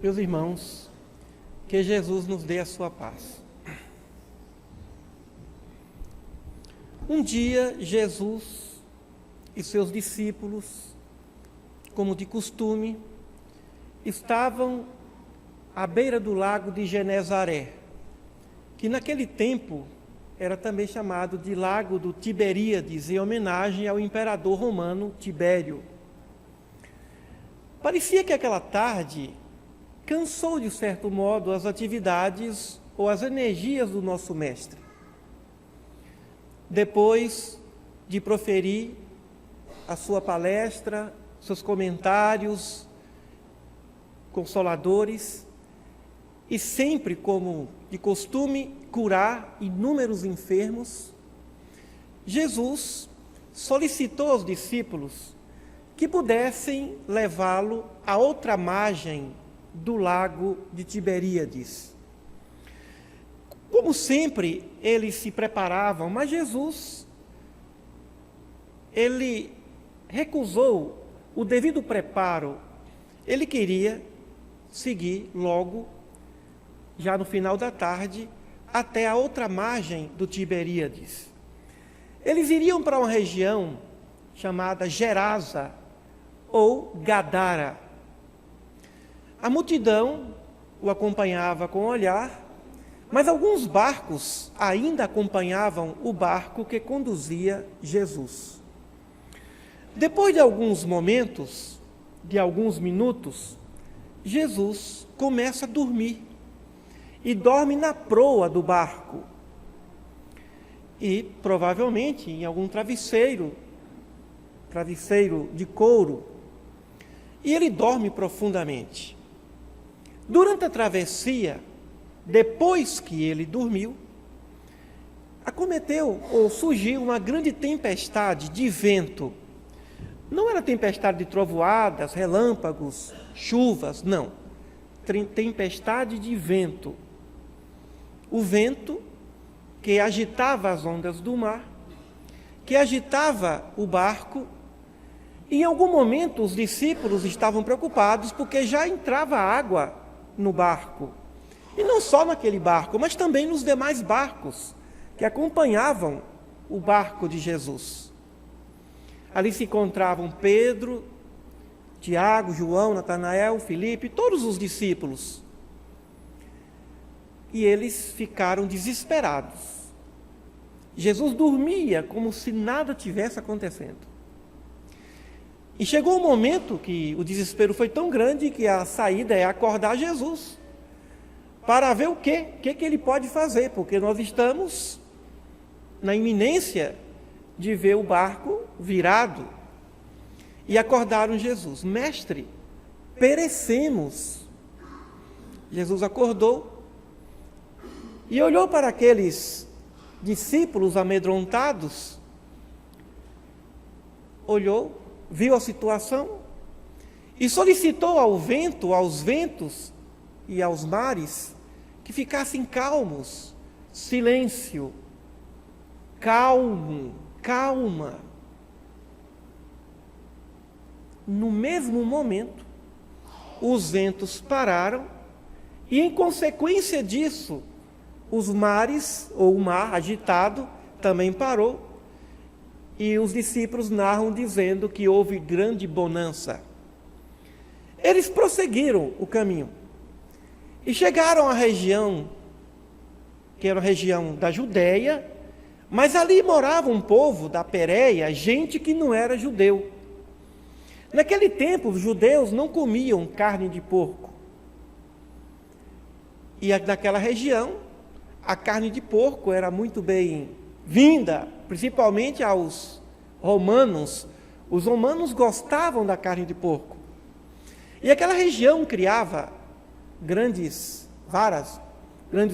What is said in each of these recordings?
Meus irmãos, que Jesus nos dê a sua paz. Um dia, Jesus e seus discípulos, como de costume, estavam à beira do lago de Genezaré, que naquele tempo era também chamado de Lago do Tiberíades, em homenagem ao imperador romano Tibério. Parecia que aquela tarde cansou, de certo modo, as atividades ou as energias do nosso mestre. Depois de proferir a sua palestra, seus comentários consoladores, e sempre, como de costume, curar inúmeros enfermos, Jesus solicitou aos discípulos que pudessem levá-lo a outra margem do lago de Tiberíades. Como sempre, eles se preparavam, mas Jesus, ele recusou o devido preparo. Ele queria seguir logo, já no final da tarde, até a outra margem do Tiberíades. Eles iriam para uma região chamada Gerasa ou Gadara. A multidão o acompanhava com o olhar, mas alguns barcos ainda acompanhavam o barco que conduzia Jesus. Depois de alguns momentos, de alguns minutos, Jesus começa a dormir e dorme na proa do barco e provavelmente em algum travesseiro de couro, e ele dorme profundamente. Durante a travessia, depois que ele dormiu, acometeu ou surgiu uma grande tempestade de vento. Não era tempestade de trovoadas, relâmpagos, chuvas, não. Tempestade de vento. O vento que agitava as ondas do mar, que agitava o barco. Em algum momento os discípulos estavam preocupados porque já entrava água no barco. E não só naquele barco, mas também nos demais barcos que acompanhavam o barco de Jesus. Ali se encontravam Pedro, Tiago, João, Natanael, Filipe, todos os discípulos. E eles ficaram desesperados. Jesus dormia como se nada tivesse acontecendo. E chegou um momento que o desespero foi tão grande que a saída é acordar Jesus, para ver o que ele pode fazer, porque nós estamos na iminência de ver o barco virado. E acordaram Jesus: mestre, perecemos. Jesus acordou e olhou para aqueles discípulos amedrontados, olhou, viu a situação e solicitou aos ventos e aos mares que ficassem calmos. Silêncio, calma. No mesmo momento, os ventos pararam e, em consequência disso, os mares, ou o mar agitado, também parou. E os discípulos narram dizendo que houve grande bonança. Eles prosseguiram o caminho e chegaram à região, que era a região da Judéia, mas ali morava um povo da Pérea, gente que não era judeu. Naquele tempo, os judeus não comiam carne de porco. E naquela região, a carne de porco era muito bem-vinda, principalmente aos romanos. Os romanos gostavam da carne de porco. E aquela região criava grandes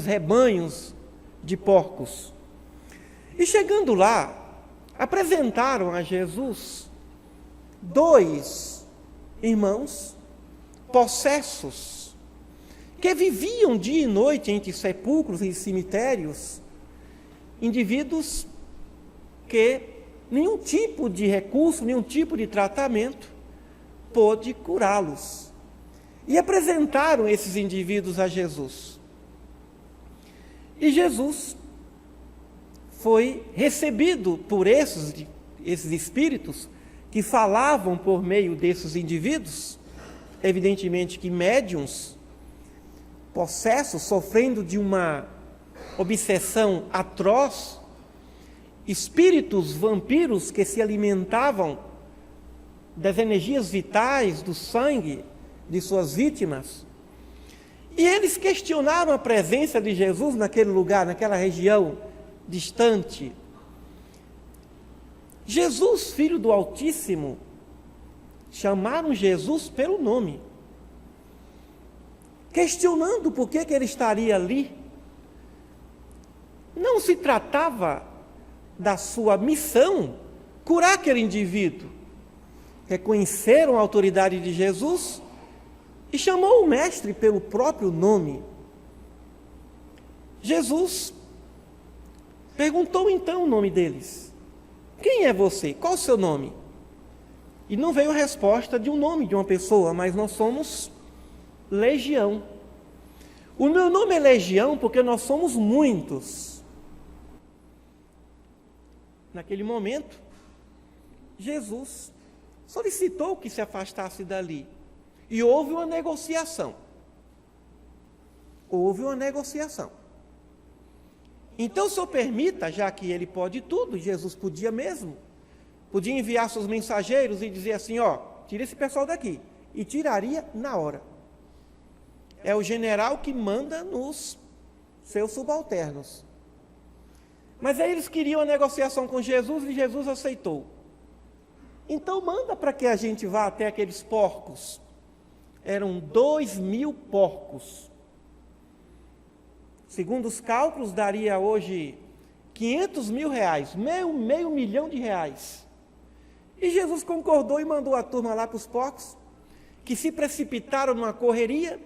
rebanhos de porcos. E chegando lá, apresentaram a Jesus 2 irmãos possessos, que viviam dia e noite entre sepulcros e cemitérios, indivíduos que nenhum tipo de recurso, nenhum tipo de tratamento pôde curá-los. e apresentaram esses indivíduos a Jesus. E Jesus foi recebido por esses espíritos que falavam por meio desses indivíduos, evidentemente que médiuns, possessos, sofrendo de uma obsessão atroz, espíritos vampiros que se alimentavam das energias vitais, do sangue de suas vítimas. E eles questionaram a presença de Jesus naquele lugar, naquela região distante. Jesus, Filho do Altíssimo, chamaram Jesus pelo nome, questionando por que ele estaria ali. Não se tratava da sua missão curar aquele indivíduo. Reconheceram a autoridade de Jesus e chamou o mestre pelo próprio nome. Jesus perguntou então o nome deles. Quem é você? Qual o seu nome? E não veio a resposta de um nome de uma pessoa, mas nós somos legião. O meu nome é legião porque nós somos muitos. Naquele momento, Jesus solicitou que se afastasse dali. E houve uma negociação. Houve uma negociação. Então, o Senhor permita, já que ele pode tudo, Jesus podia mesmo, podia enviar seus mensageiros e dizer assim, tira esse pessoal daqui. E tiraria na hora. É o general que manda nos seus subalternos. Mas aí eles queriam a negociação com Jesus e Jesus aceitou. Então manda para que a gente vá até aqueles porcos. Eram 2.000 porcos. Segundo os cálculos, daria hoje 500 mil reais, meio milhão de reais. E Jesus concordou e mandou a turma lá para os porcos, que se precipitaram numa correria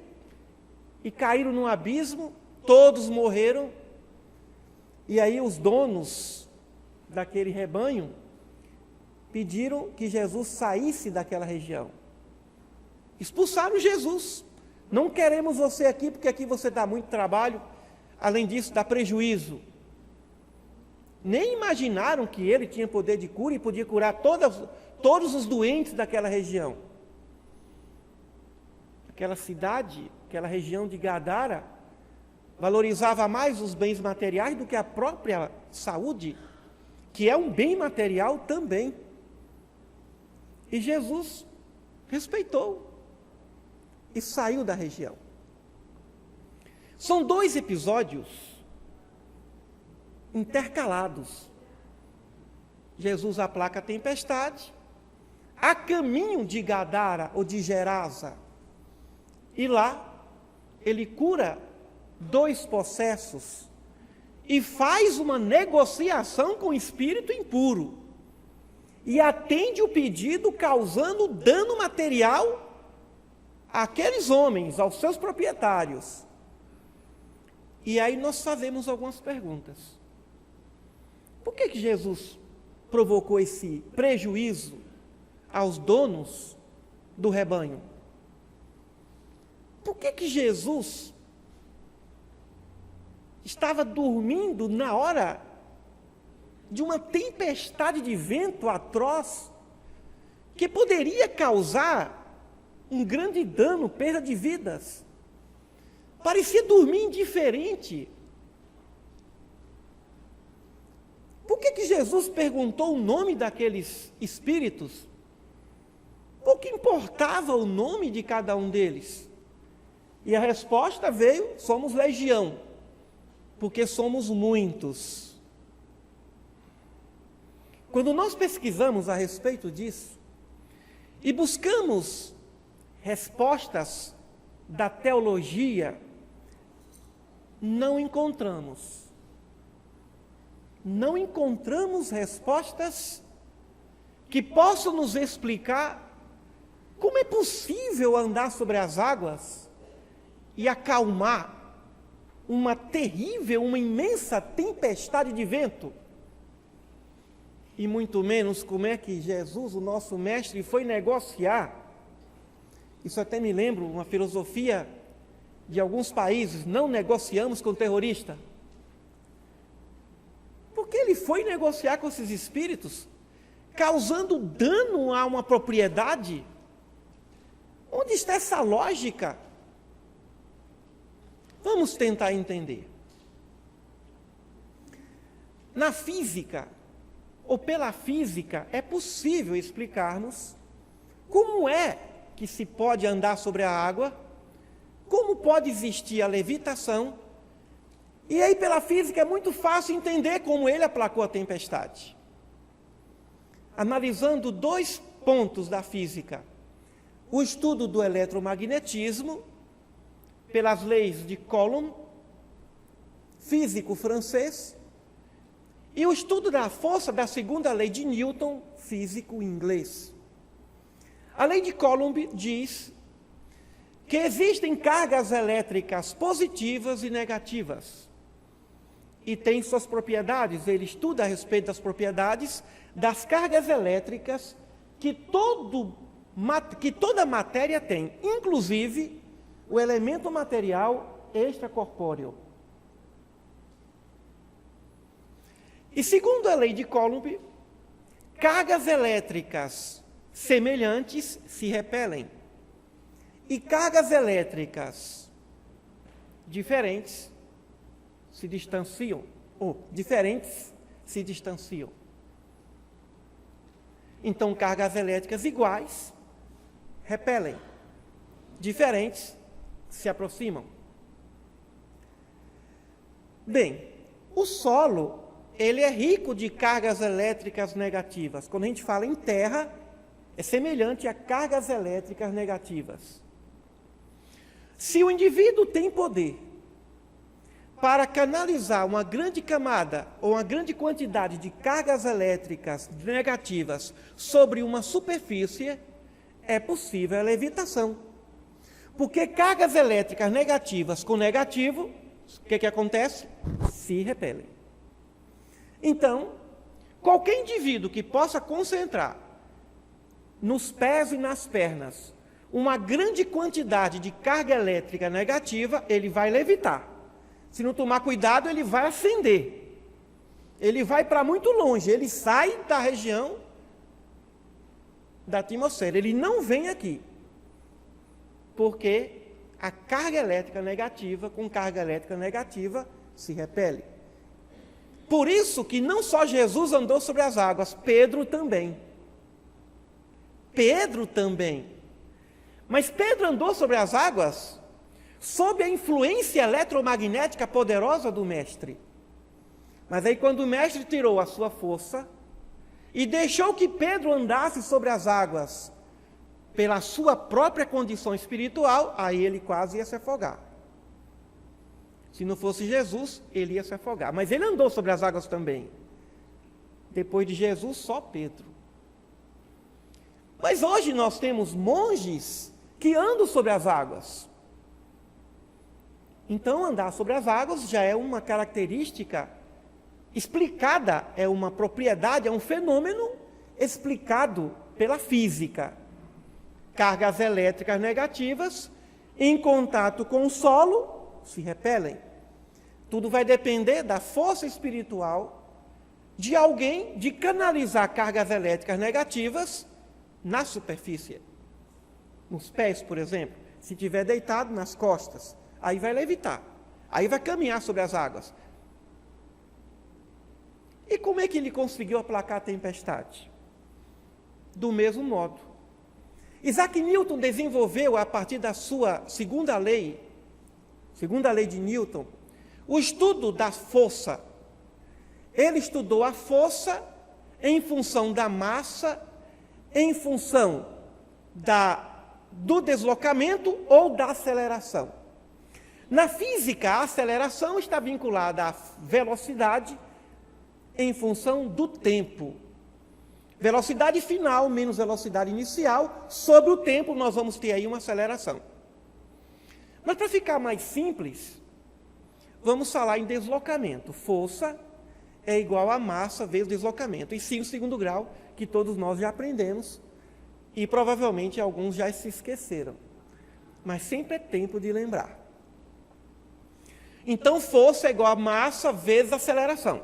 e caíram num abismo, todos morreram. E aí os donos daquele rebanho pediram que Jesus saísse daquela região. Expulsaram Jesus. Não queremos você aqui, porque aqui você dá muito trabalho. Além disso, dá prejuízo. Nem imaginaram que ele tinha poder de cura e podia curar todos os doentes daquela região. Aquela cidade, aquela região de Gadara, valorizava mais os bens materiais do que a própria saúde, que é um bem material também. E Jesus respeitou e saiu da região. São 2 episódios intercalados. Jesus aplaca a tempestade, a caminho de Gadara ou de Gerasa, e lá ele cura 2 possessos e faz uma negociação com o espírito impuro e atende o pedido, causando dano material àqueles homens, aos seus proprietários. E aí nós fazemos algumas perguntas. Por que Jesus provocou esse prejuízo aos donos do rebanho? Por que Jesus estava dormindo na hora de uma tempestade de vento atroz que poderia causar um grande dano, perda de vidas? Parecia dormir indiferente. Por que Jesus perguntou o nome daqueles espíritos? Pouco importava o nome de cada um deles. E a resposta veio: somos legião, porque somos muitos. Quando nós pesquisamos a respeito disso e buscamos respostas da teologia, não encontramos respostas que possam nos explicar como é possível andar sobre as águas e acalmar uma imensa tempestade de vento. E muito menos como é que Jesus, o nosso mestre, foi negociar Isso até me lembra uma filosofia de alguns países: não negociamos com terrorista. Porque ele foi negociar com esses espíritos, causando dano a uma propriedade? Onde está essa lógica? Vamos tentar entender. Na física, ou pela física, é possível explicarmos como é que se pode andar sobre a água, como pode existir a levitação, e aí pela física é muito fácil entender como ele aplacou a tempestade. Analisando 2 pontos da física: o estudo do eletromagnetismo, pelas leis de Coulomb, físico francês, e o estudo da força da segunda lei de Newton, físico inglês. A lei de Coulomb diz que existem cargas elétricas positivas e negativas, e tem suas propriedades. Ele estuda a respeito das propriedades das cargas elétricas que toda matéria tem, inclusive o elemento material extracorpóreo. E segundo a lei de Coulomb, cargas elétricas semelhantes se repelem, e cargas elétricas diferentes se distanciam, ou diferentes se distanciam. Então, cargas elétricas iguais repelem, diferentes se aproximam. Bem, o solo, ele é rico de cargas elétricas negativas. Quando a gente fala em terra, é semelhante a cargas elétricas negativas. Se o indivíduo tem poder para canalizar uma grande camada ou uma grande quantidade de cargas elétricas negativas sobre uma superfície, é possível a levitação. Porque cargas elétricas negativas com negativo, o que acontece? Se repelem. Então, qualquer indivíduo que possa concentrar nos pés e nas pernas uma grande quantidade de carga elétrica negativa, ele vai levitar. Se não tomar cuidado, ele vai acender. Ele vai para muito longe, ele sai da região da atmosfera, ele não vem aqui. Porque a carga elétrica negativa com carga elétrica negativa se repele. Por isso que não só Jesus andou sobre as águas, Pedro também. Pedro também. Mas Pedro andou sobre as águas sob a influência eletromagnética poderosa do Mestre. Mas aí quando o Mestre tirou a sua força e deixou que Pedro andasse sobre as águas pela sua própria condição espiritual, aí ele quase ia se afogar. Se não fosse Jesus, ele ia se afogar. Mas ele andou sobre as águas também. Depois de Jesus, só Pedro. Mas hoje nós temos monges que andam sobre as águas. Então, andar sobre as águas já é uma característica explicada, é uma propriedade, é um fenômeno explicado pela física. Cargas elétricas negativas, em contato com o solo, se repelem. Tudo vai depender da força espiritual de alguém de canalizar cargas elétricas negativas na superfície. Nos pés, por exemplo, se estiver deitado nas costas, aí vai levitar, aí vai caminhar sobre as águas. E como é que ele conseguiu aplacar a tempestade? Do mesmo modo. Isaac Newton desenvolveu, a partir da sua segunda lei de Newton, o estudo da força. Ele estudou a força em função da massa, em função do deslocamento ou da aceleração. Na física, a aceleração está vinculada à velocidade em função do tempo. Velocidade final menos velocidade inicial, sobre o tempo nós vamos ter aí uma aceleração. Mas para ficar mais simples, vamos falar em deslocamento. Força é igual a massa vezes deslocamento. E sim, o segundo grau, que todos nós já aprendemos, e provavelmente alguns já se esqueceram. mas sempre é tempo de lembrar. Então, força é igual a massa vezes aceleração.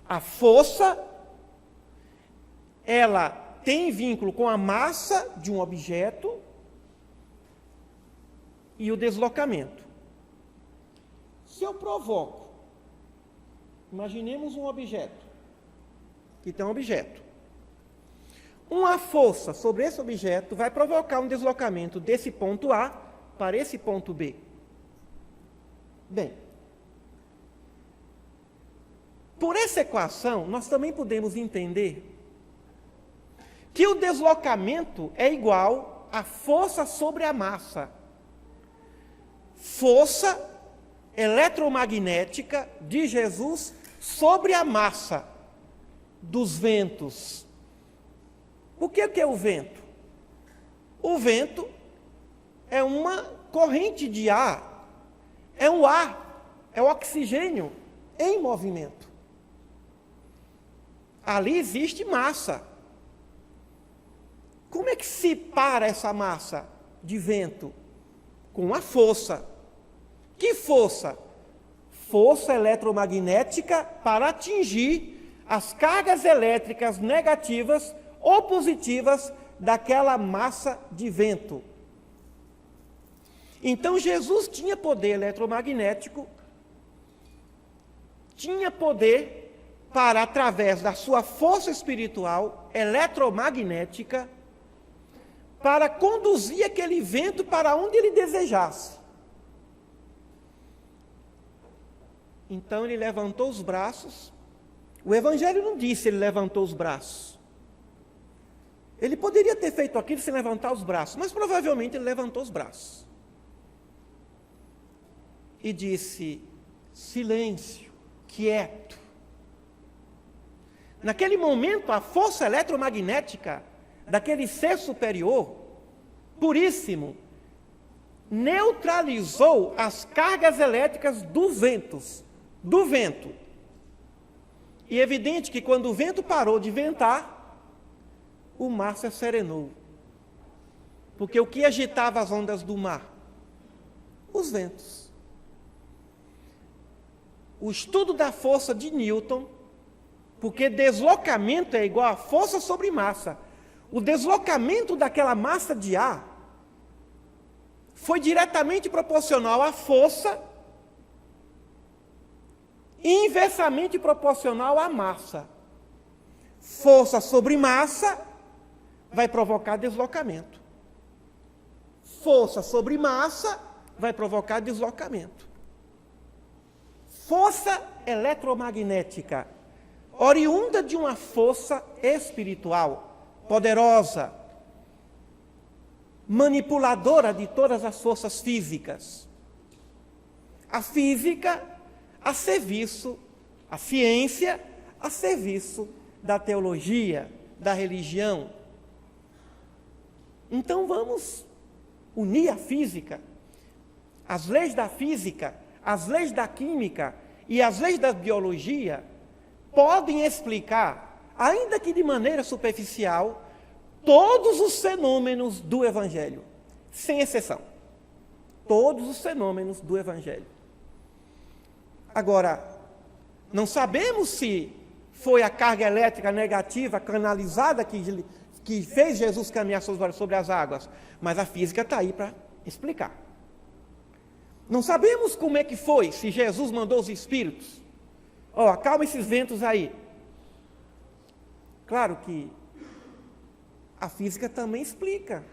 A força, ela tem vínculo com a massa de um objeto e o deslocamento. Se eu provoco, imaginemos um objeto, que tem um objeto. Uma força sobre esse objeto vai provocar um deslocamento desse ponto A para esse ponto B. Bem, por essa equação, nós também podemos entender que o deslocamento é igual à força sobre a massa. Força eletromagnética de Jesus sobre a massa dos ventos. O que é o vento? O vento é uma corrente de ar, é um ar, é o oxigênio em movimento. Ali existe massa. Como é que se para essa massa de vento? Com a força. Que força? Força eletromagnética para atingir as cargas elétricas negativas ou positivas daquela massa de vento. Então, Jesus tinha poder eletromagnético, tinha poder para, através da sua força espiritual eletromagnética, para conduzir aquele vento para onde ele desejasse. Então, ele levantou os braços. O Evangelho não disse ele levantou os braços. Ele poderia ter feito aquilo sem levantar os braços, mas provavelmente ele levantou os braços. E disse, silêncio, quieto. Naquele momento, a força eletromagnética daquele ser superior, puríssimo, neutralizou as cargas elétricas do vento. E é evidente que quando o vento parou de ventar, o mar se serenou. Porque o que agitava as ondas do mar? Os ventos. O estudo da força de Newton, porque deslocamento é igual a força sobre massa. O deslocamento daquela massa de ar foi diretamente proporcional à força e inversamente proporcional à massa. Força sobre massa vai provocar deslocamento. Força sobre massa vai provocar deslocamento. Força eletromagnética, oriunda de uma força espiritual, poderosa, manipuladora de todas as forças físicas. A física a serviço, a ciência a serviço da teologia, da religião. Então vamos unir a física, as leis da física, as leis da química e as leis da biologia podem explicar, ainda que de maneira superficial, todos os fenômenos do Evangelho, sem exceção. Todos os fenômenos do Evangelho. Agora, não sabemos se foi a carga elétrica negativa canalizada que fez Jesus caminhar sobre as águas, mas a física está aí para explicar. Não sabemos como é que foi, se Jesus mandou os espíritos. Acalma esses ventos aí. Claro que a física também explica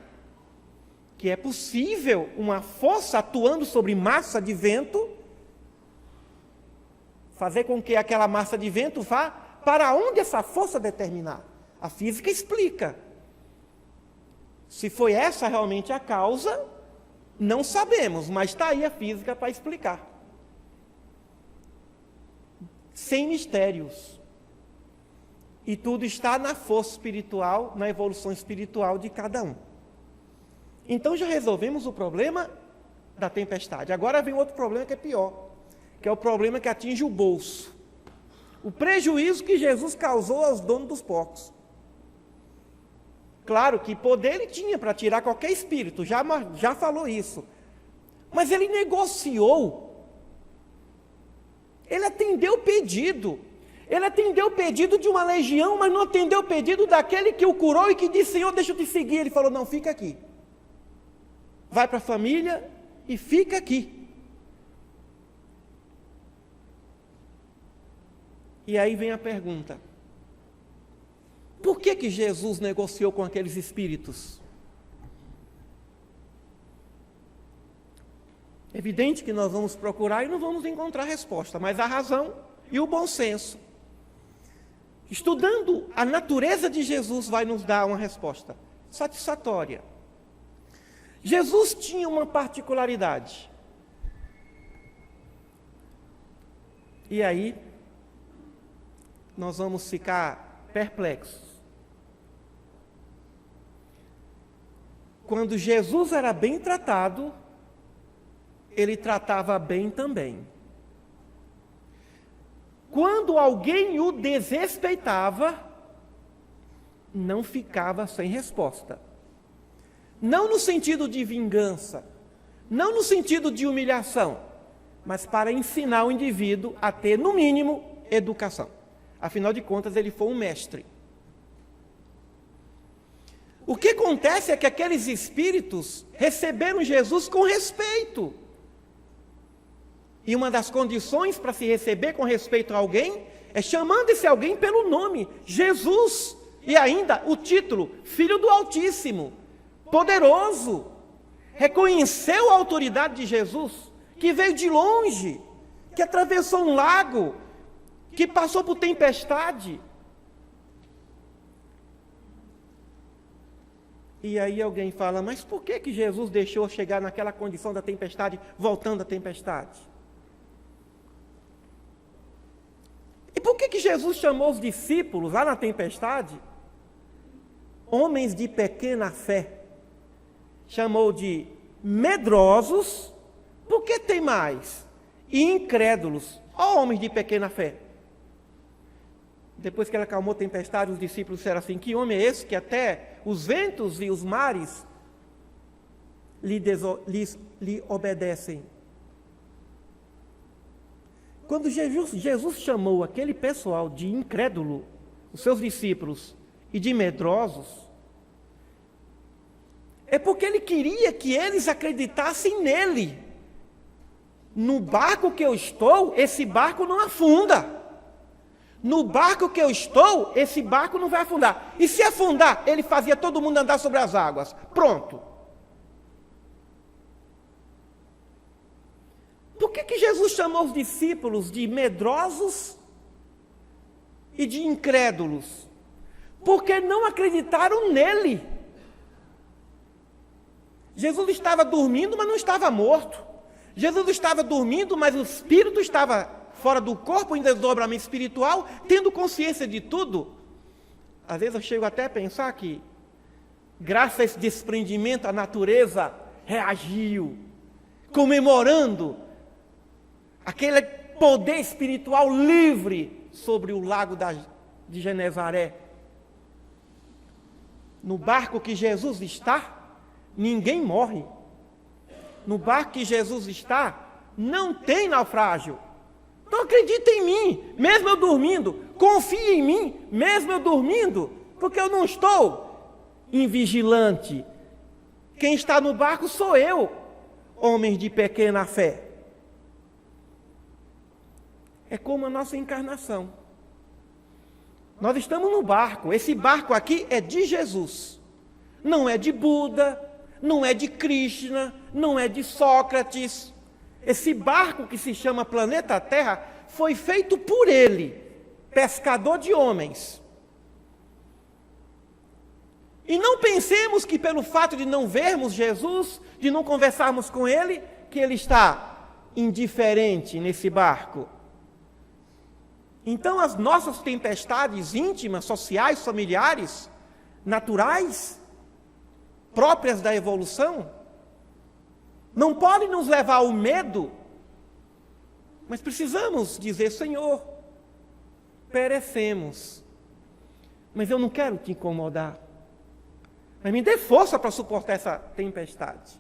que é possível uma força atuando sobre massa de vento fazer com que aquela massa de vento vá para onde essa força determinar. A física explica. Se foi essa realmente a causa, não sabemos, mas está aí a física para explicar. Sem mistérios. E tudo está na força espiritual, na evolução espiritual de cada um. Então já resolvemos o problema da tempestade. Agora vem outro problema que é pior, que é o problema que atinge o bolso. O prejuízo que Jesus causou aos donos dos porcos. Claro que poder ele tinha para tirar qualquer espírito, já falou isso. Mas ele negociou. Ele atendeu o pedido. Ele atendeu o pedido de uma legião, mas não atendeu o pedido daquele que o curou e que disse: Senhor, deixa eu te seguir. Ele falou: não, fica aqui. Vai para a família e fica aqui. E aí vem a pergunta: por que Jesus negociou com aqueles espíritos? É evidente que nós vamos procurar e não vamos encontrar resposta, mas a razão e o bom senso, estudando a natureza de Jesus, vai nos dar uma resposta satisfatória. Jesus tinha uma particularidade. E aí, nós vamos ficar perplexos. Quando Jesus era bem tratado, ele tratava bem também. Quando alguém o desrespeitava, não ficava sem resposta. Não no sentido de vingança, não no sentido de humilhação, mas para ensinar o indivíduo a ter, no mínimo, educação. Afinal de contas, ele foi um mestre. O que acontece é que aqueles espíritos receberam Jesus com respeito. E uma das condições para se receber com respeito a alguém é chamando esse alguém pelo nome, Jesus, e ainda o título, Filho do Altíssimo, poderoso. Reconheceu a autoridade de Jesus, que veio de longe, que atravessou um lago, que passou por tempestade. E aí alguém fala: mas por que Jesus deixou chegar naquela condição da tempestade, voltando da tempestade? E por que Jesus chamou os discípulos lá na tempestade homens de pequena fé? Chamou de medrosos, porque tem mais, e incrédulos, ó homens de pequena fé. Depois que ele acalmou a tempestade, os discípulos disseram assim: que homem é esse que até os ventos e os mares lhe obedecem? Quando Jesus chamou aquele pessoal de incrédulo, os seus discípulos, e de medrosos, é porque ele queria que eles acreditassem nele. No barco que eu estou, esse barco não afunda. No barco que eu estou, esse barco não vai afundar. E se afundar, ele fazia todo mundo andar sobre as águas. Pronto. Por que Jesus chamou os discípulos de medrosos e de incrédulos? Porque não acreditaram nele. Jesus estava dormindo, mas não estava morto. Jesus estava dormindo, mas o espírito estava fora do corpo, em desdobramento espiritual, tendo consciência de tudo. Às vezes eu chego até a pensar que, graças a esse desprendimento, a natureza reagiu, comemorando aquele poder espiritual livre sobre o lago de Genezaré. No barco que Jesus está, ninguém morre. No barco que Jesus está, não tem naufrágio. Então acredita em mim, mesmo eu dormindo. Confia em mim, mesmo eu dormindo, porque eu não estou invigilante. Quem está no barco sou eu, homens de pequena fé. É como a nossa encarnação. Nós estamos no barco. Esse barco aqui é de Jesus. Não é de Buda, não é de Krishna, não é de Sócrates. Esse barco que se chama planeta Terra foi feito por ele, pescador de homens. E não pensemos que pelo fato de não vermos Jesus, de não conversarmos com ele, que ele está indiferente nesse barco. Então as nossas tempestades íntimas, sociais, familiares, naturais, próprias da evolução, não podem nos levar ao medo, mas precisamos dizer: Senhor, perecemos, mas eu não quero te incomodar. Mas me dê força para suportar essa tempestade.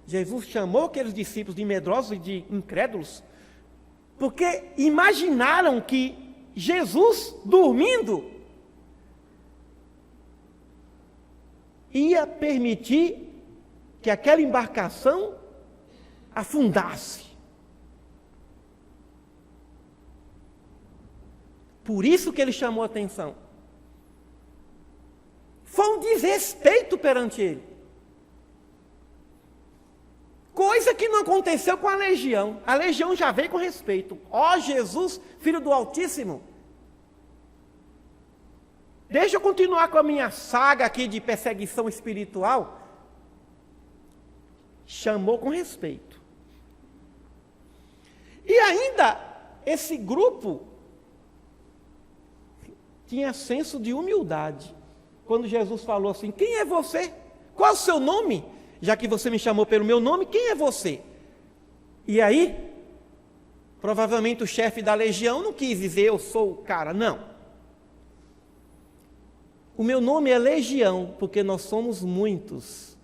Jesus chamou aqueles discípulos de medrosos e de incrédulos, porque imaginaram que Jesus, dormindo, ia permitir que aquela embarcação afundasse. Por isso que ele chamou a atenção. Foi um desrespeito perante ele. Coisa que não aconteceu com a legião. A legião já veio com respeito. Ó Jesus, Filho do Altíssimo, deixa eu continuar com a minha saga aqui de perseguição espiritual. Chamou com respeito. E ainda, esse grupo tinha senso de humildade. Quando Jesus falou assim: quem é você? Qual é o seu nome? Já que você me chamou pelo meu nome, quem é você? E aí, provavelmente o chefe da legião não quis dizer eu sou o cara, não. O meu nome é Legião, porque nós somos muitos.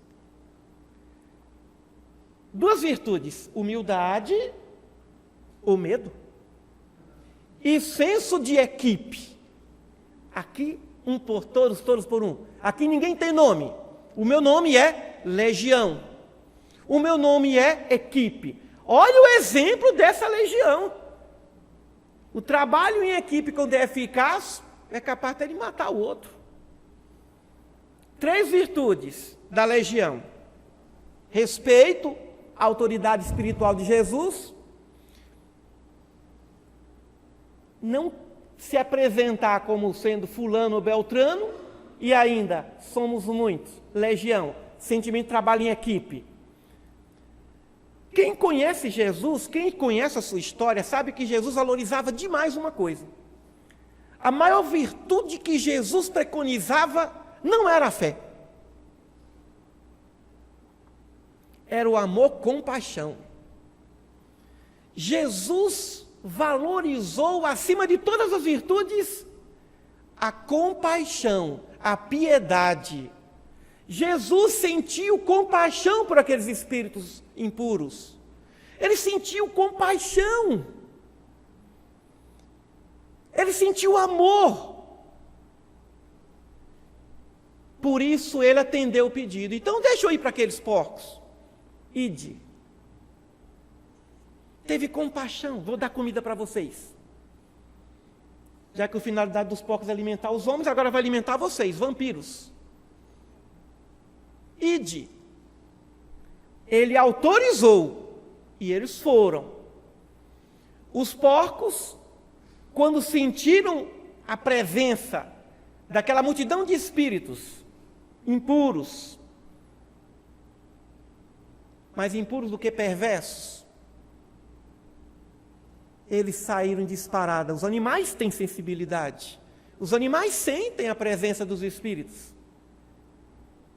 Duas virtudes: humildade ou medo, e senso de equipe. Aqui, um por todos, todos por um. Aqui ninguém tem nome. O meu nome é Legião. O meu nome é equipe. Olha o exemplo dessa legião. O trabalho em equipe, quando é eficaz, é capaz até de matar o outro. 3 virtudes da legião: respeito à autoridade espiritual de Jesus, não se apresentar como sendo fulano ou beltrano, e ainda somos muitos, legião, sentimento de trabalho em equipe. Quem conhece Jesus, quem conhece a sua história, sabe que Jesus valorizava demais uma coisa. A maior virtude que Jesus preconizava não era a fé, era o amor com paixão. Jesus valorizou, acima de todas as virtudes, a compaixão, a piedade. Jesus sentiu compaixão por aqueles espíritos impuros. Ele sentiu compaixão. Ele sentiu amor. Por isso ele atendeu o pedido. Então deixa eu ir para aqueles porcos. Ide. Teve compaixão, vou dar comida para vocês. Já que a finalidade dos porcos é alimentar os homens, agora vai alimentar vocês, vampiros. Ide. Ele autorizou, e eles foram. Os porcos, quando sentiram a presença daquela multidão de espíritos impuros, mais impuros do que perversos, eles saíram disparada. Os animais têm sensibilidade. Os animais sentem a presença dos espíritos.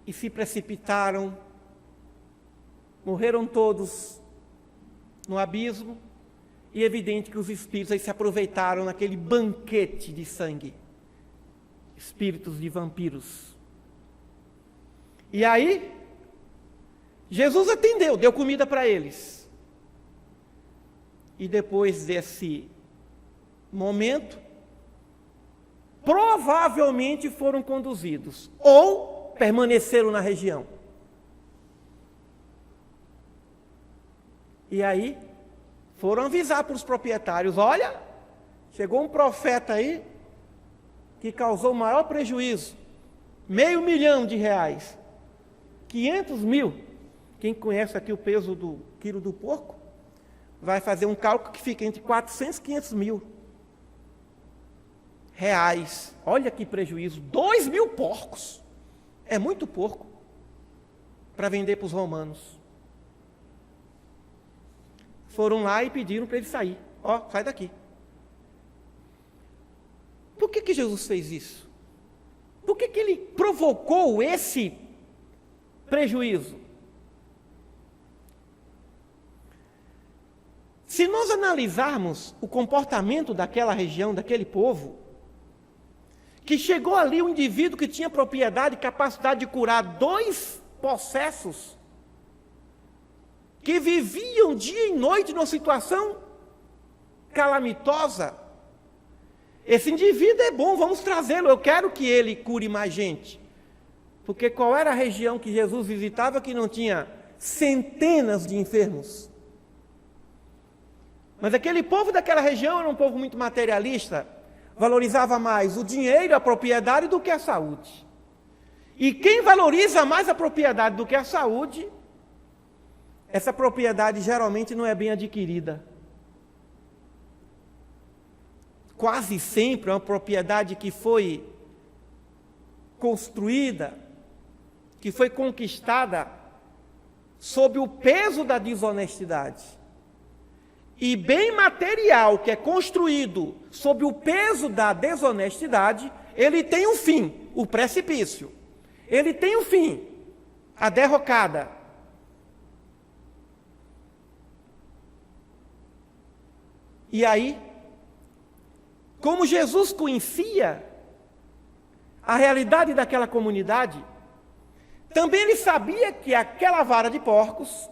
E se precipitaram, morreram todos no abismo, e é evidente que os espíritos aí se aproveitaram naquele banquete de sangue. Espíritos de vampiros. E aí, Jesus atendeu, deu comida para eles. E depois desse momento, provavelmente foram conduzidos, ou permaneceram na região. E aí, foram avisar para os proprietários: olha, chegou um profeta aí, que causou o maior prejuízo, R$500 mil, 500 mil. Quem conhece aqui o peso do quilo do porco, vai fazer um cálculo que fica entre 400 e 500 mil reais. Olha que prejuízo, 2.000 porcos. É muito porco para vender para os romanos. Foram lá e pediram para ele sair. Ó, sai daqui. Por que Jesus fez isso? Por que ele provocou esse prejuízo? Se nós analisarmos o comportamento daquela região, daquele povo, que chegou ali um indivíduo que tinha propriedade e capacidade de curar 2 possessos, que viviam dia e noite numa situação calamitosa. Esse indivíduo é bom, vamos trazê-lo, eu quero que ele cure mais gente. Porque qual era a região que Jesus visitava que não tinha centenas de enfermos? Mas aquele povo daquela região era um povo muito materialista, valorizava mais o dinheiro, a propriedade do que a saúde. E quem valoriza mais a propriedade do que a saúde, essa propriedade geralmente não é bem adquirida. Quase sempre é uma propriedade que foi construída, que foi conquistada sob o peso da desonestidade. E bem material que é construído sob o peso da desonestidade, ele tem um fim, o precipício. Ele tem um fim, a derrocada. E aí, como Jesus conhecia a realidade daquela comunidade, também ele sabia que aquela vara de porcos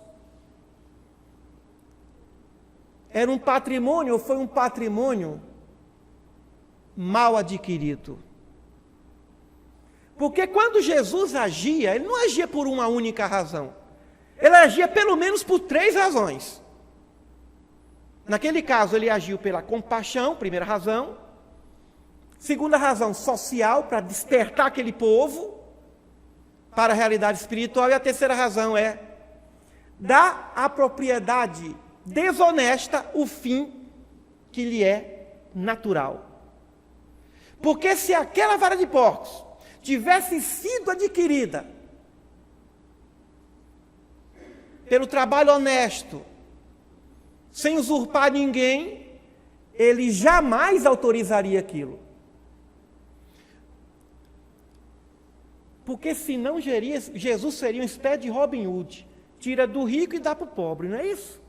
era um patrimônio, ou foi um patrimônio mal adquirido. Porque quando Jesus agia, ele não agia por uma única razão. Ele agia pelo menos por 3 razões. Naquele caso, ele agiu pela compaixão, primeira razão. Segunda razão, social, para despertar aquele povo para a realidade espiritual. E a terceira razão é dar à propriedade desonesta o fim que lhe é natural. Porque se aquela vara de porcos tivesse sido adquirida pelo trabalho honesto, sem usurpar ninguém, ele jamais autorizaria aquilo. Porque senão Jesus seria uma espécie de Robin Hood, tira do rico e dá para o pobre, não é isso?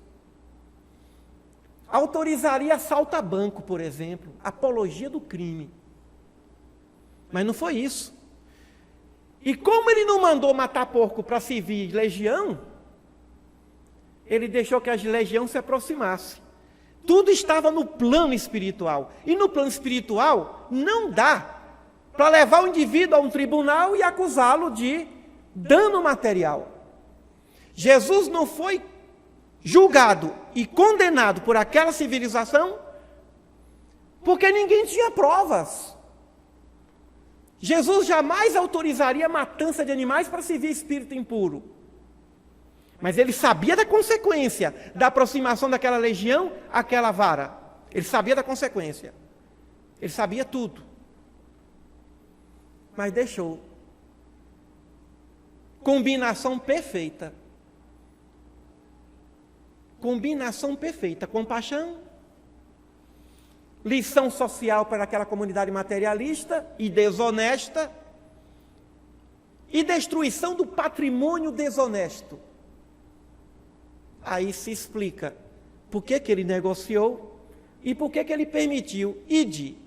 Autorizaria assalto a banco, por exemplo, apologia do crime. Mas não foi isso. E como ele não mandou matar porco para servir legião, ele deixou que a legião se aproximasse. Tudo estava no plano espiritual. E no plano espiritual não dá para levar o indivíduo a um tribunal e acusá-lo de dano material. Jesus não foi julgado e condenado por aquela civilização porque ninguém tinha provas. Jesus jamais autorizaria a matança de animais para servir espírito impuro. Mas ele sabia da consequência da aproximação daquela legião àquela vara. Ele sabia da consequência. Ele sabia tudo. Mas deixou. Combinação perfeita. Combinação perfeita. Compaixão, lição social para aquela comunidade materialista e desonesta, e destruição do patrimônio desonesto. Aí se explica por que ele negociou e por que ele permitiu ide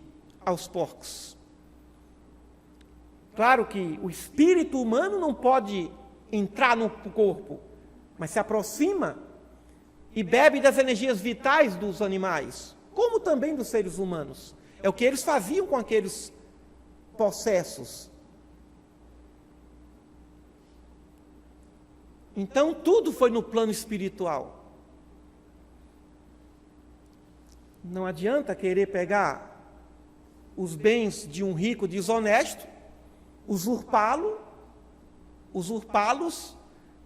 aos porcos. Claro que o espírito humano não pode entrar no corpo, mas se aproxima e bebe das energias vitais dos animais, como também dos seres humanos. É o que eles faziam com aqueles possessos. Então, tudo foi no plano espiritual. Não adianta querer pegar os bens de um rico desonesto, usurpá-los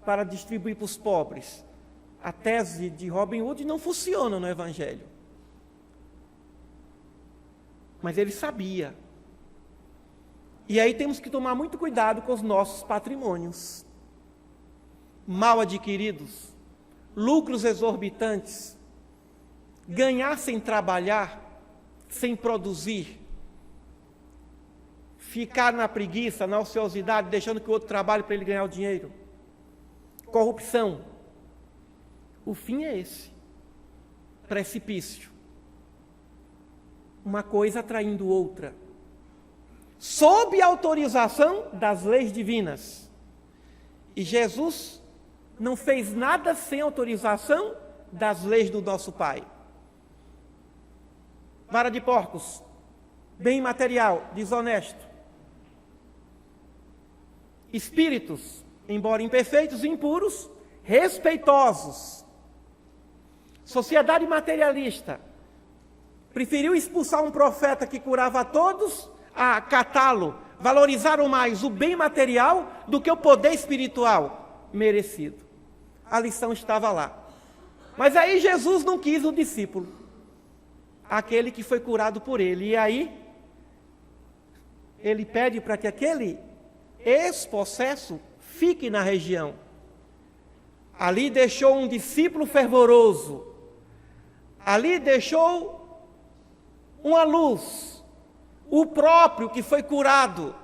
para distribuir para os pobres. A tese de Robin Hood não funciona no Evangelho. Mas ele sabia. E aí temos que tomar muito cuidado com os nossos patrimônios mal adquiridos, lucros exorbitantes, ganhar sem trabalhar, sem produzir, ficar na preguiça, na ociosidade, deixando que o outro trabalhe para ele ganhar o dinheiro. Corrupção. O fim é esse. Precipício. Uma coisa atraindo outra. sob a autorização das leis divinas. E Jesus não fez nada sem autorização das leis do nosso Pai. Vara de porcos, bem material, desonesto. Espíritos, embora imperfeitos e impuros, respeitosos. Sociedade materialista, preferiu expulsar um profeta que curava a todos, a catá-lo, valorizaram mais o bem material do que o poder espiritual merecido. A lição estava lá. Mas aí Jesus não quis o discípulo, aquele que foi curado por ele. E aí, ele pede para que aquele ex-possesso fique na região. Ali deixou um discípulo fervoroso. Ali deixou uma luz. O próprio que foi curado,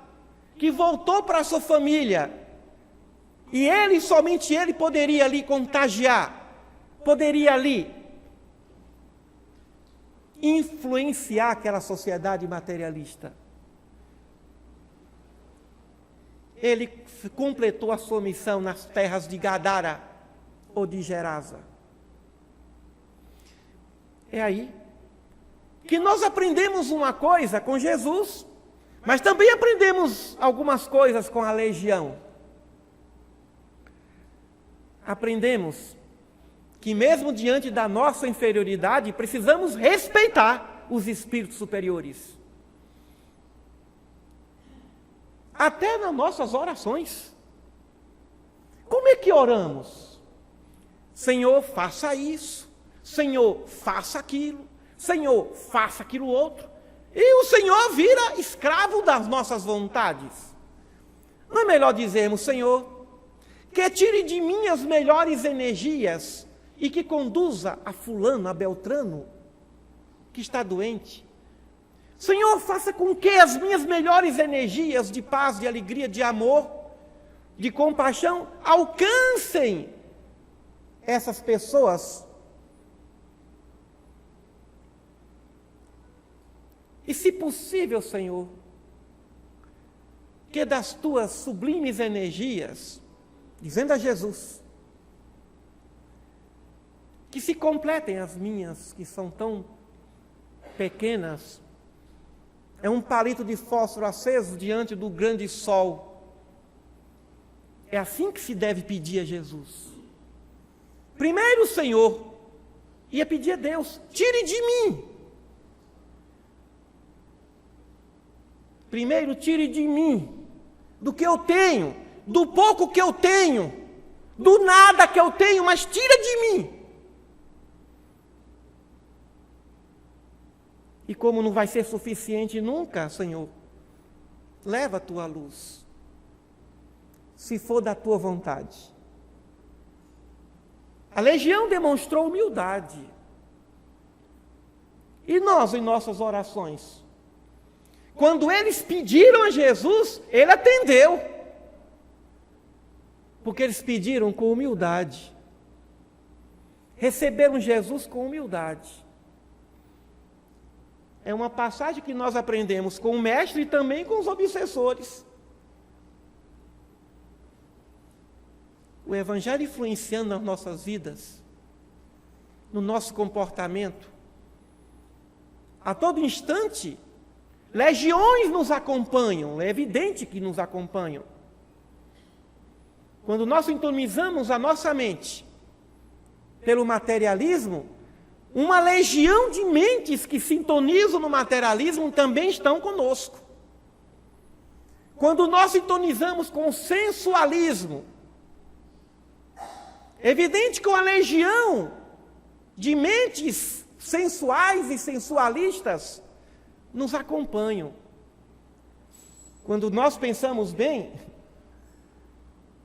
que voltou para a sua família. E ele, somente ele, poderia ali contagiar. Poderia ali influenciar aquela sociedade materialista. Ele completou a sua missão nas terras de Gadara ou de Gerasa. É aí que nós aprendemos uma coisa com Jesus, mas também aprendemos algumas coisas com a legião. Aprendemos que mesmo diante da nossa inferioridade, precisamos respeitar os espíritos superiores. Até nas nossas orações. Como é que oramos? Senhor, faça isso. Senhor, faça aquilo. Senhor, faça aquilo outro. E o Senhor vira escravo das nossas vontades. Não é melhor dizermos, Senhor, que tire de mim as melhores energias e que conduza a fulano, a Beltrano, que está doente. Senhor, faça com que as minhas melhores energias de paz, de alegria, de amor, de compaixão, alcancem essas pessoas. E se possível, Senhor, que das tuas sublimes energias, dizendo a Jesus, que se completem as minhas, que são tão pequenas. É um palito de fósforo aceso diante do grande sol. É assim que se deve pedir a Jesus. Primeiro o Senhor ia pedir a Deus, tire de mim. Primeiro tire de mim, do que eu tenho, do pouco que eu tenho, do nada que eu tenho, mas tira de mim. E como não vai ser suficiente nunca, Senhor, leva a tua luz, se for da tua vontade. A legião demonstrou humildade. E nós, em nossas orações, quando eles pediram a Jesus, ele atendeu. Porque eles pediram com humildade. Receberam Jesus com humildade. É uma passagem que nós aprendemos com o mestre e também com os obsessores. O Evangelho influenciando nas nossas vidas, no nosso comportamento. A todo instante, legiões nos acompanham, é evidente que nos acompanham. Quando nós sintonizamos a nossa mente pelo materialismo, uma legião de mentes que sintonizam no materialismo também estão conosco. Quando nós sintonizamos com o sensualismo, é evidente que uma legião de mentes sensuais e sensualistas nos acompanham. Quando nós pensamos bem,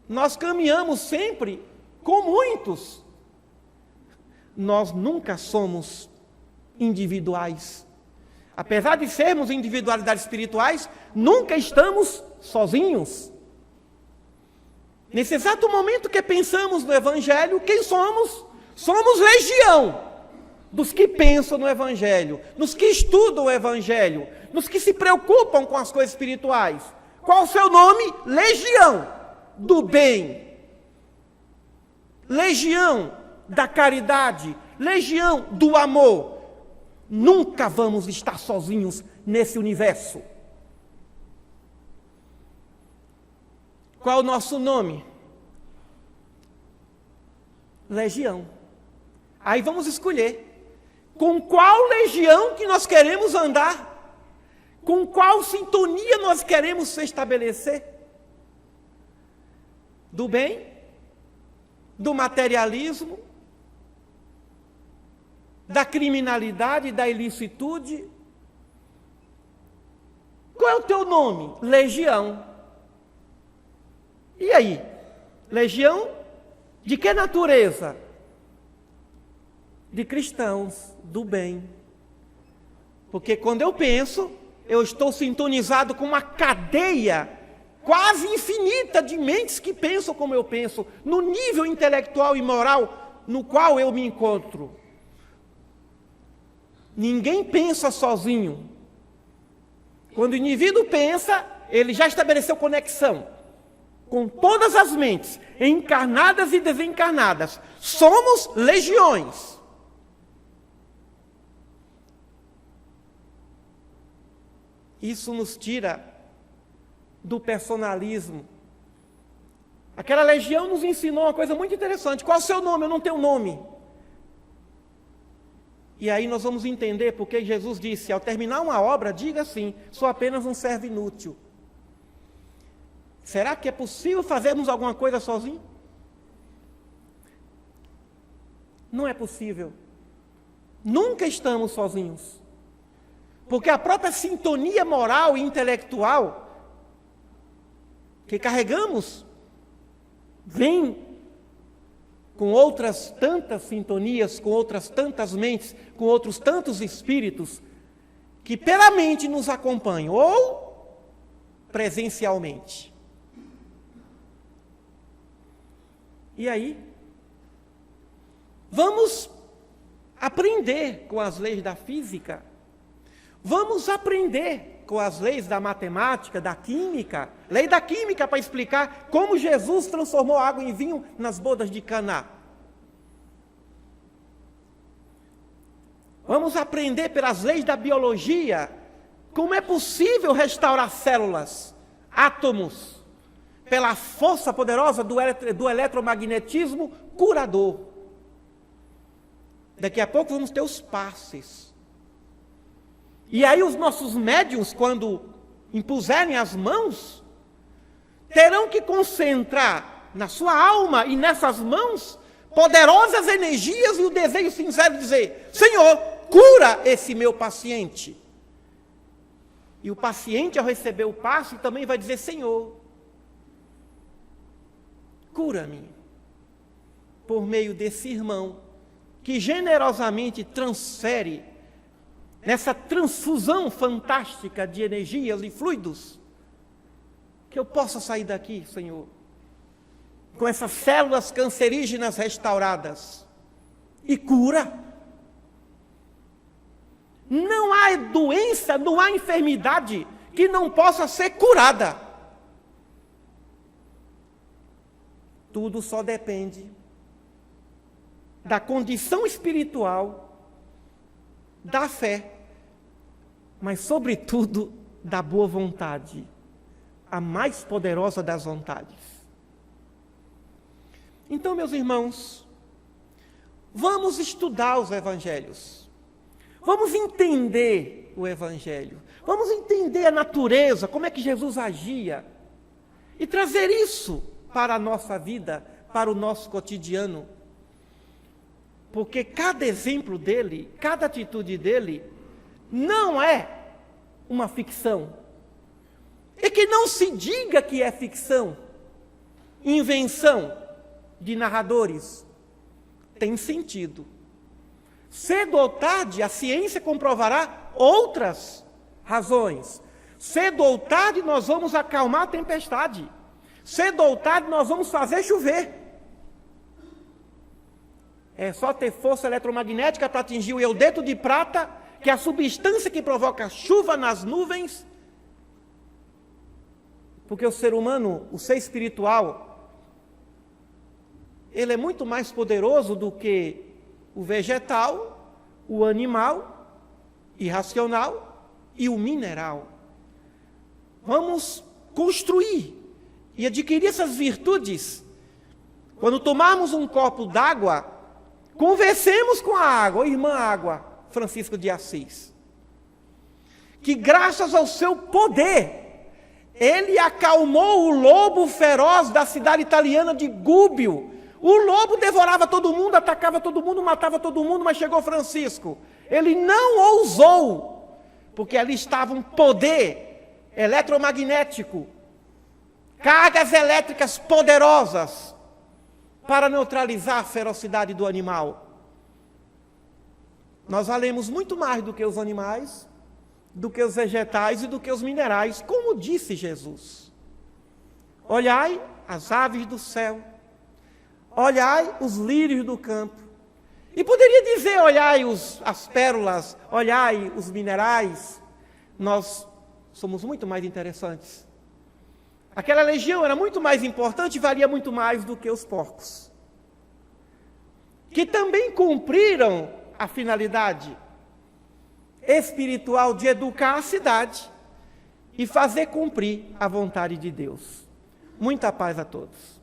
nós caminhamos sempre com muitos. Nós nunca somos individuais. Apesar de sermos individualidades espirituais, nunca estamos sozinhos. Nesse exato momento que pensamos no Evangelho, quem somos? Somos legião dos que pensam no Evangelho, dos que estudam o Evangelho, nos que se preocupam com as coisas espirituais. Qual o seu nome? Legião do bem. Legião da caridade. Legião do amor. Nunca vamos estar sozinhos nesse universo. Qual o nosso nome? Legião. Aí vamos escolher com qual legião que nós queremos andar, com qual sintonia nós queremos se estabelecer. Do bem, do materialismo, da criminalidade, da ilicitude. Qual é o teu nome? Legião. E aí? Legião de que natureza? De cristãos, do bem. Porque quando eu penso, eu estou sintonizado com uma cadeia quase infinita de mentes que pensam como eu penso, no nível intelectual e moral no qual eu me encontro. Ninguém pensa sozinho. Quando o indivíduo pensa, ele já estabeleceu conexão com todas as mentes, encarnadas e desencarnadas. Somos legiões. Isso nos tira do personalismo. Aquela legião nos ensinou uma coisa muito interessante. Qual é o seu nome? Eu não tenho nome. E aí nós vamos entender porque Jesus disse, ao terminar uma obra, diga assim, sou apenas um servo inútil. Será que é possível fazermos alguma coisa sozinho? Não é possível. Nunca estamos sozinhos. Porque a própria sintonia moral e intelectual que carregamos vem com outras tantas sintonias, com outras tantas mentes, com outros tantos espíritos que pela mente nos acompanham, ou presencialmente. E aí, vamos aprender com as leis da física, vamos aprender com as leis da matemática, da química, lei da química para explicar como Jesus transformou água em vinho nas bodas de Caná. Vamos aprender pelas leis da biologia como é possível restaurar células, átomos, pela força poderosa do eletromagnetismo curador. Daqui a pouco vamos ter os passes. E aí os nossos médiuns, quando impuserem as mãos, terão que concentrar na sua alma e nessas mãos poderosas energias e o desejo sincero de dizer, Senhor, cura esse meu paciente. E o paciente, ao receber o passe, também vai dizer, Senhor, cura-me, por meio desse irmão, que generosamente transfere, nessa transfusão fantástica de energias e fluidos, que eu possa sair daqui, Senhor, com essas células cancerígenas restauradas, e cura. Não há doença, não há enfermidade que não possa ser curada. Tudo só depende da condição espiritual, da fé, mas sobretudo da boa vontade, a mais poderosa das vontades. Então, meus irmãos, vamos estudar os evangelhos, vamos entender o evangelho, vamos entender a natureza, como é que Jesus agia, e trazer isso para a nossa vida, para o nosso cotidiano. Porque cada exemplo dele, cada atitude dele, não é uma ficção. E que não se diga que é ficção, invenção de narradores. Tem sentido. Cedo ou tarde, a ciência comprovará outras razões. Cedo ou tarde, nós vamos acalmar a tempestade. Cedo ou tarde, nós vamos fazer chover. É só ter força eletromagnética para atingir o eudeto de prata que a substância que provoca chuva nas nuvens, porque o ser humano, o ser espiritual, ele é muito mais poderoso do que o vegetal, o animal, irracional e o mineral. Vamos construir e adquirir essas virtudes. Quando tomarmos um copo d'água, conversemos com a água, irmã água, Francisco de Assis, que graças ao seu poder, ele acalmou o lobo feroz da cidade italiana de Gúbio. O lobo devorava todo mundo, atacava todo mundo, matava todo mundo, mas chegou Francisco. Ele não ousou, porque ali estava um poder eletromagnético, cargas elétricas poderosas para neutralizar a ferocidade do animal. Nós valemos muito mais do que os animais, do que os vegetais e do que os minerais, como disse Jesus. Olhai as aves do céu, olhai os lírios do campo. E poderia dizer, olhai as pérolas, olhai os minerais. Nós somos muito mais interessantes. Aquela legião era muito mais importante e valia muito mais do que os porcos, que também cumpriram a finalidade espiritual de educar a cidade e fazer cumprir a vontade de Deus. Muita paz a todos.